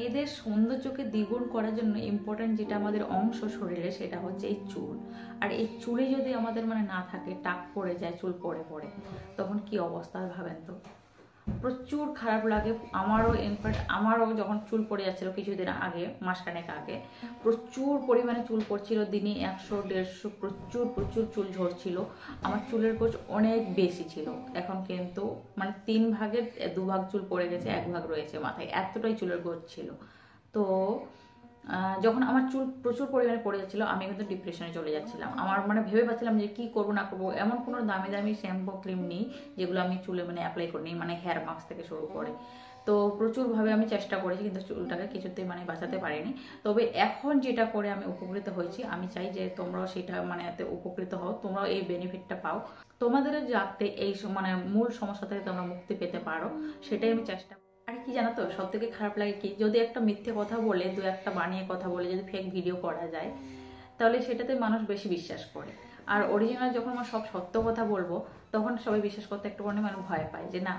মেয়েদের সৌন্দর্যকে দ্বিগুণ করার জন্য ইম্পর্ট্যান্ট যেটা আমাদের অংশ শরীরে সেটা হচ্ছে এই চুল। আর এই চুলে যদি আমাদের না থাকে, টাক পড়ে যায়, চুল পড়ে পড়ে, তখন কি অবস্থা ভাবেন তো। প্রচুর খারাপ লাগে আমারও। ইনফ্যাক্ট আমারও যখন চুল পড়ে যাচ্ছিল কিছুদিন আগে, মাসখানেক আগে, প্রচুর পরিমাণে চুল পড়ছিল, দিনে 100-150 প্রচুর প্রচুর চুল ঝরছিল। আমার চুলের গোছ অনেক বেশি ছিল, এখন কিন্তু 3 ভাগের 2 ভাগ চুল পড়ে গেছে, 1 ভাগ রয়েছে মাথায়, এতটাই চুলের গোছ ছিল। তো যখন আমার চুল প্রচুর পরিমাণে পড়ে যাচ্ছিল, আমি কিন্তু ডিপ্রেশনে চলে যাচ্ছিলাম। আমার ভেবে পাচ্ছিলাম যে কি করবো না করবো। এমন কোনো দামি দামি শ্যাম্পু ক্রিম নেই যেগুলো আমি চুলে অ্যাপ্লাই করি, হেয়ার মাস্ক থেকে শুরু করে। তো প্রচুরভাবে আমি চেষ্টা করেছি, কিন্তু চুলটাকে কিছুতে বাঁচাতে পারিনি। তবে এখন যেটা করে আমি উপকৃত হয়েছি, আমি চাই যে তোমরাও সেটা এতে উপকৃত হও, তোমরাও এই বেনিফিটটা পাও, তোমাদের যাতে এই মূল সমস্যা থেকে তোমরা মুক্তি পেতে পারো, সেটাই আমি চেষ্টা। আর কি জানো তো, সব থেকে খারাপ লাগে কি, যদি একটা মিথ্যে কথা বলে, দু একটা বানিয়ে কথা বলে যদি ফেক ভিডিও করা যায়, তাহলে সেটাতে মানুষ বেশি বিশ্বাস করে। আর অরিজিনাল যখন আমার সব সত্য কথা বলবো, তখন সবাই বিশ্বাস করতে একটুখানি ভয় পায় যে না,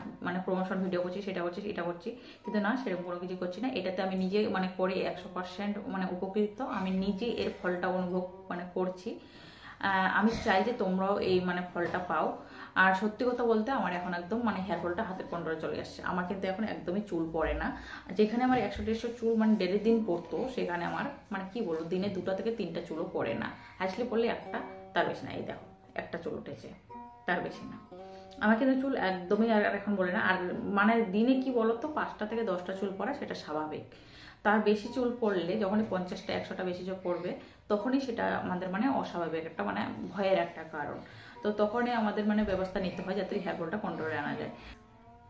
প্রমোশন ভিডিও করছি, সেটা করছি, এটা করছি, কিন্তু না, সেরকম কোনো কিছু করছি না। এটাতে আমি নিজে করে 100% উপকৃত, আমি নিজে এর ফলটা অনুভব করছি। আমি চাই যে তোমরাও এই ফলটা পাও। আর সত্যি কথা বলতে, আমার এখন একদম হেয়ার ফলটা হাতের কন্ট্রোলে চলে আসছে। আমার কিন্তু এখন একদমই চুল পড়ে না। যেখানে আমার 100-150 চুল ডেলি দিন পড়তো, সেখানে আমার কি বলবো, দিনে 2টা থেকে 3টা চুলও পড়ে না। আসলে পড়লে একটা, তার বেশি না। এই দেখো, একটা চুল উঠেছে, তার বেশি না। আমার কিন্তু চুল একদমই আর এখন বলে না। আর দিনে কি বলতো, 5টা থেকে 10টা চুল পড়া সেটা স্বাভাবিক। তার বেশি চুল পড়লে, যখনই 50টা-100টা বেশি চুল পড়বে, তখনই সেটা আমাদের অস্বাভাবিক একটা ভয়ের একটা কারণ। তো তখনই আমাদের ব্যবস্থা নিতে হয় যাতে হেয়ার ফলটা কন্ট্রোলে আনা যায়।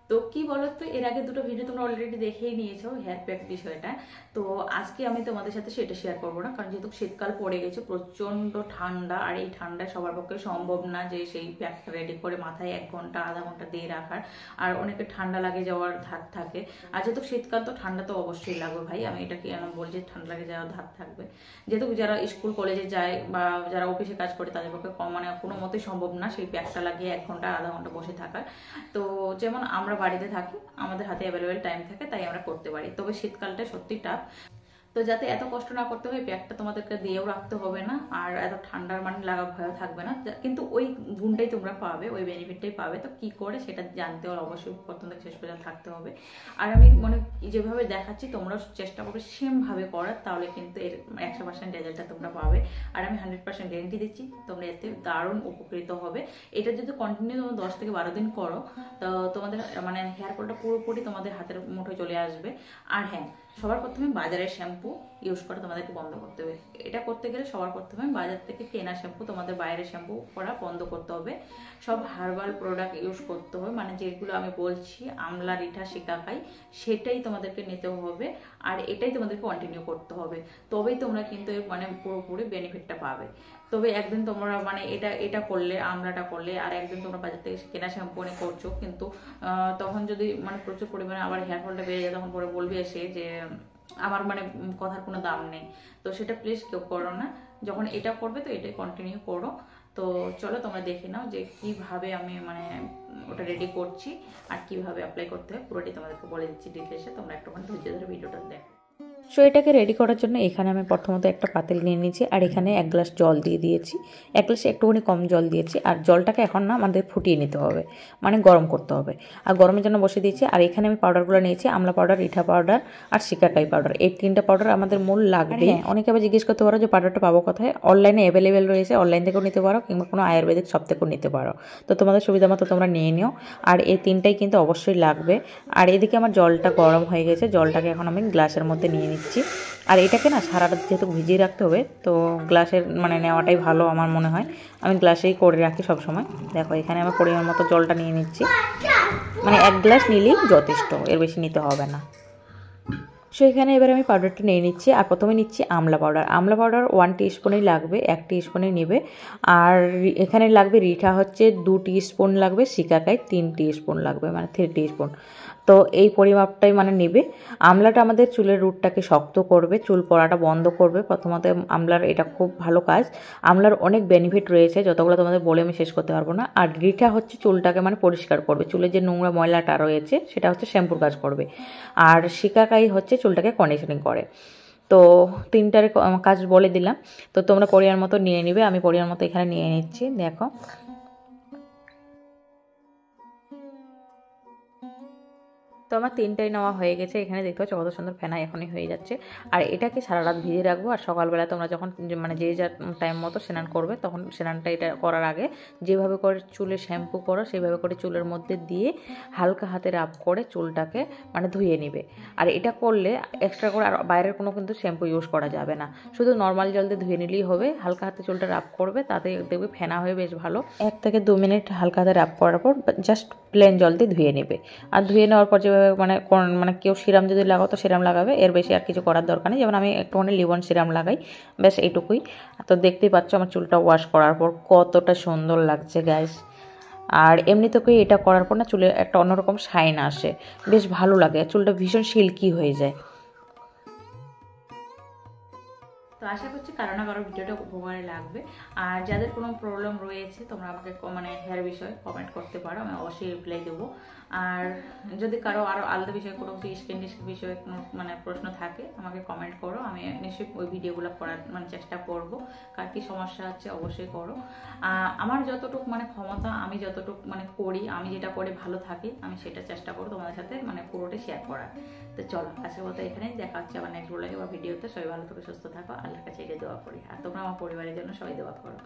তো কি বলতো, এর আগে 2টো ভিডিও তোমরা অলরেডি দেখেই নিয়েছো হেয়ার প্যাক বিষয়টা। তো আজকে আমি তোমাদের সাথে সেটা শেয়ার করবো না, কারণ যেহেতু শীতকাল পড়ে গেছে, প্রচন্ড ঠান্ডা, আর এই ঠান্ডায় সবার পক্ষে সম্ভব না যে সেই প্যাকটা রেডি করে মাথায় 1 ঘন্টা আধা ঘন্টা দিয়ে রাখার। আর অনেকে ঠান্ডা লাগে যাওয়ার ধার থাকে। আর যেহেতু শীতকাল, তো ঠান্ডা তো অবশ্যই লাগবে ভাই, আমি এটা কি বলছি, ঠান্ডা লাগে যাওয়ার ধার থাকবে। যেহেতু যারা স্কুল কলেজে যায় বা যারা অফিসে কাজ করে, তাদের পক্ষে কোনো মতেই সম্ভব না সেই প্যাকটা লাগিয়ে 1 ঘন্টা আধা ঘন্টা বসে থাকার। তো যেমন আমরা বাড়িতে থাকি, আমাদের হাতে অ্যাভেলেবেল টাইম থাকে, তাই আমরা করতে পারি। তবে শীতকালটা সত্যি টাফ। তো যাতে এত কষ্ট না করতে হয়, প্যাকটা তোমাদেরকে দিয়েও রাখতে হবে না, আর এত ঠান্ডার লাগা ভয় থাকবে না, কিন্তু ওই গুণটাই তোমরা পাবে, ওই বেনিফিটটাই পাবে। তো কি করে সেটা জানতে হলে অবশ্যই প্রথম থেকে শেষ পর্যন্ত থাকতে হবে। আর আমি যেভাবে দেখাচ্ছি, তোমরাও চেষ্টা করবে সেম ভাবে করার, তাহলে কিন্তু এর 100% রেজাল্টটা তোমরা পাবে। আর আমি 100% গ্যারেন্টি দিচ্ছি, তোমরা এতে দারুণ উপকৃত হবে। এটা যদি কন্টিনিউ তোমরা 10 থেকে 12 দিন করো, তো তোমাদের হেয়ার ফলটা পুরোপুরি তোমাদের হাতের মুঠোয় চলে আসবে। আর হ্যাঁ, সবার প্রথমে বাজারের শ্যাম্পু ইউজ করা তোমাদেরকে বন্ধ করতে হবে। এটা করতে গেলে সবার প্রথমে বাজার থেকে কেনা শ্যাম্পু, তোমাদের বাইরের শ্যাম্পু করা বন্ধ করতে হবে। সব হার্বাল প্রোডাক্ট ইউজ করতে হবে, যেগুলো আমি বলছি, আমলা, রিঠা, শিকাকাই, সেটাই তোমাদেরকে নিতে হবে। আর এটাই তোমাদেরকে কন্টিনিউ করতে হবে, তবেই তোমরা কিন্তু পুরোপুরি বেনিফিটটা পাবে। তবে একদিন তোমরা এটা করলে, আমলাটা করলে, আর একদিন তোমরা বাজার থেকে কেনা শ্যাম্পু করছো, কিন্তু তখন যদি প্রচুর পরিমাণে আবার হেয়ার ফলটা বেড়ে যায়, তখন পরে বলবে এসে যে আমার কথার কোনো দাম নেই। তো সেটা প্লিজ কেউ করো না। যখন এটা করবে, তো এটাই কন্টিনিউ করো। তো চলো তোমরা দেখে নাও যে কিভাবে আমি ওটা রেডি করছি, আর কিভাবে অ্যাপ্লাই করতে হয়, পুরোটাই তোমাদেরকে বলে দিচ্ছি ডিটেলসে। তোমরা একটুখানি ধৈর্য ধরে ভিডিওটা দেখো। সো এটাকে রেডি করার জন্য এখানে আমি প্রথমত একটা পাতিল নিয়ে নিয়েছি, আর এখানে 1 গ্লাস জল দিয়ে দিয়েছি। 1 গ্লাসে একটুখানি কম জল দিয়েছি। আর জলটাকে এখন না আমাদের ফুটিয়ে নিতে হবে, গরম করতে হবে। আর গরমের জন্য বসে দিয়েছি। আর এখানে আমি পাউডারগুলো নিয়েছি, আমলা পাউডার, রিঠা পাউডার আর শিকাকাই পাউডার। এই 3টা পাউডার আমাদের মূল লাগবে। অনেকে আবার জিজ্ঞেস করতে পারো যে পাউডারটা পাবো কোথায়। অনলাইনে অ্যাভেলেবেল রয়েছে, অনলাইন থেকেও নিতে পারো, কিংবা কোনো আয়ুর্বেদিক শপ থেকেও নিতে পারো। তো তোমাদের সুবিধা মতো তোমরা নিয়ে নিও। আর এই 3টাই কিন্তু অবশ্যই লাগবে। আর এদিকে আমার জলটা গরম হয়ে গেছে, জলটাকে এখন আমি গ্লাসের মধ্যে নিয়ে নিচ্ছি। আর এটাকে না সারা রাত যেহেতু ভিজিয়ে রাখতে হবে, তো গ্লাসের নেওয়াটাই ভালো আমার মনে হয়। আমি গ্লাসেই করে রাখি সব সময়। দেখো, এখানে আমি পরিমাণ মতো জলটা নিয়ে নিচ্ছি। 1 গ্লাস নিলেই যথেষ্ট, এর বেশি নিতে হবে না। সো এখানে এবার আমি পাউডারটা নিয়ে নিচ্ছি। আর প্রথমে নিচ্ছি আমলা পাউডার। আমলা পাউডার 1 টিস্পুনই লাগবে, 1 টিস্পুনই নেবে। আর এখানে লাগবে রিঠা হচ্ছে 2 টিস্পুন লাগবে, শিকাকাই 3 টিস্পুন লাগবে, 3 টিস্পুন। তো এই পরিমাপটাই মানে নেবে। আমলাটা আমাদের চুলের রুটটাকে শক্ত করবে, চুল পড়াটা বন্ধ করবে। প্রথমত আমলার এটা খুব ভালো কাজ। আমলার অনেক বেনিফিট রয়েছে, যতগুলো তোমাদের বলে আমি শেষ করতে পারবো না। আর রিঠা হচ্ছে চুলটাকে মানে পরিষ্কার করবে, চুলের যে নোংরা ময়লাটা রয়েছে সেটা হচ্ছে শ্যাম্পুর কাজ করবে। আর শিকাকাই হচ্ছে চুলটাকে কন্ডিশনিং করে। তো তিনটার কাজ বলে দিলাম। তো তোমরা পরিমাণ মতো নিয়ে নিবে, আমি পরিমাণ মতো এখানে নিয়ে নিচ্ছি। দেখো তো আমার তিনটাই নেওয়া হয়ে গেছে। এখানে দেখতে পাচ্ছ কত সুন্দর ফেনা এখনই হয়ে যাচ্ছে। আর এটাকে সারা রাত ভিজিয়ে রাখবো। আর সকালবেলা তোমরা যখন মানে যে যা টাইম মতো স্নান করবে, তখন স্নানটা এটা করার আগে যেভাবে করে চুলে শ্যাম্পু করো সেইভাবে করে চুলের মধ্যে দিয়ে হালকা হাতে রাব করে চুলটাকে মানে ধুয়ে নিবে। আর এটা করলে এক্সট্রা করে আর বাইরের কোনো কিন্তু শ্যাম্পু ইউজ করা যাবে না, শুধু নর্মাল জল দিয়ে ধুয়ে নিলেই হবে। হালকা হাতে চুলটা রাব করবে, তাতে দেখবে ফেনা হয়ে বেশ ভালো। 1 থেকে 2 মিনিট হালকা হাতে রাব করার পর জাস্ট প্লেন জল দিয়ে ধুয়ে নেবে। আর ধুয়ে নেওয়ার পর যেভাবে মানে কেউ সিরাম যদি লাগাও তো সিরাম লাগাবে, এর বেশি আর কিছু করার দরকার নেই। যেমন আমি একটুখানি লিবন সিরাম লাগাই, ব্যাস এইটুকুই। তো দেখতেই পাচ্ছ আমার চুলটা ওয়াশ করার পর কতটা সুন্দর লাগছে গাইস। আর এমনিতেও এটা করার পর না চুলে একটা অন্যরকম শাইন আসে, বেশ ভালো লাগে, চুলটা ভীষণ সিল্কি হয়ে যায়। তো আশা করছি কারো না কারো ভিডিওটা উপকারে লাগবে। আর যাদের কোনো প্রবলেম রয়েছে তোমরা আমাকে মানে হেয়ার বিষয়ে কমেন্ট করতে পারো, আমি অবশ্যই রিপ্লাই দেবো। আর যদি কারো আরও আলাদা বিষয়ে কোনো স্কিন বিষয়ে কোনো মানে প্রশ্ন থাকে আমাকে কমেন্ট করো, আমি নিশ্চয়ই ওই ভিডিওগুলো করার মানে চেষ্টা করব। কার কী সমস্যা আছে অবশ্যই করো। আমার যতটুকু মানে ক্ষমতা, আমি যতটুকু মানে করি, আমি যেটা করে ভালো থাকি, আমি সেটা চেষ্টা করবো তোমাদের সাথে মানে পুরোটাই শেয়ার করার। তো চলো আজকের মতো এখানেই দেখা হচ্ছে আবার নেক্সট ব্লগে বা ভিডিওতে। সবাই ভালো থেকে সুস্থ থাকো, আল্লাহর কাছে এটা দোয়া করি। আর তোমরা আমার পরিবারের জন্য সবাই দোয়া করো।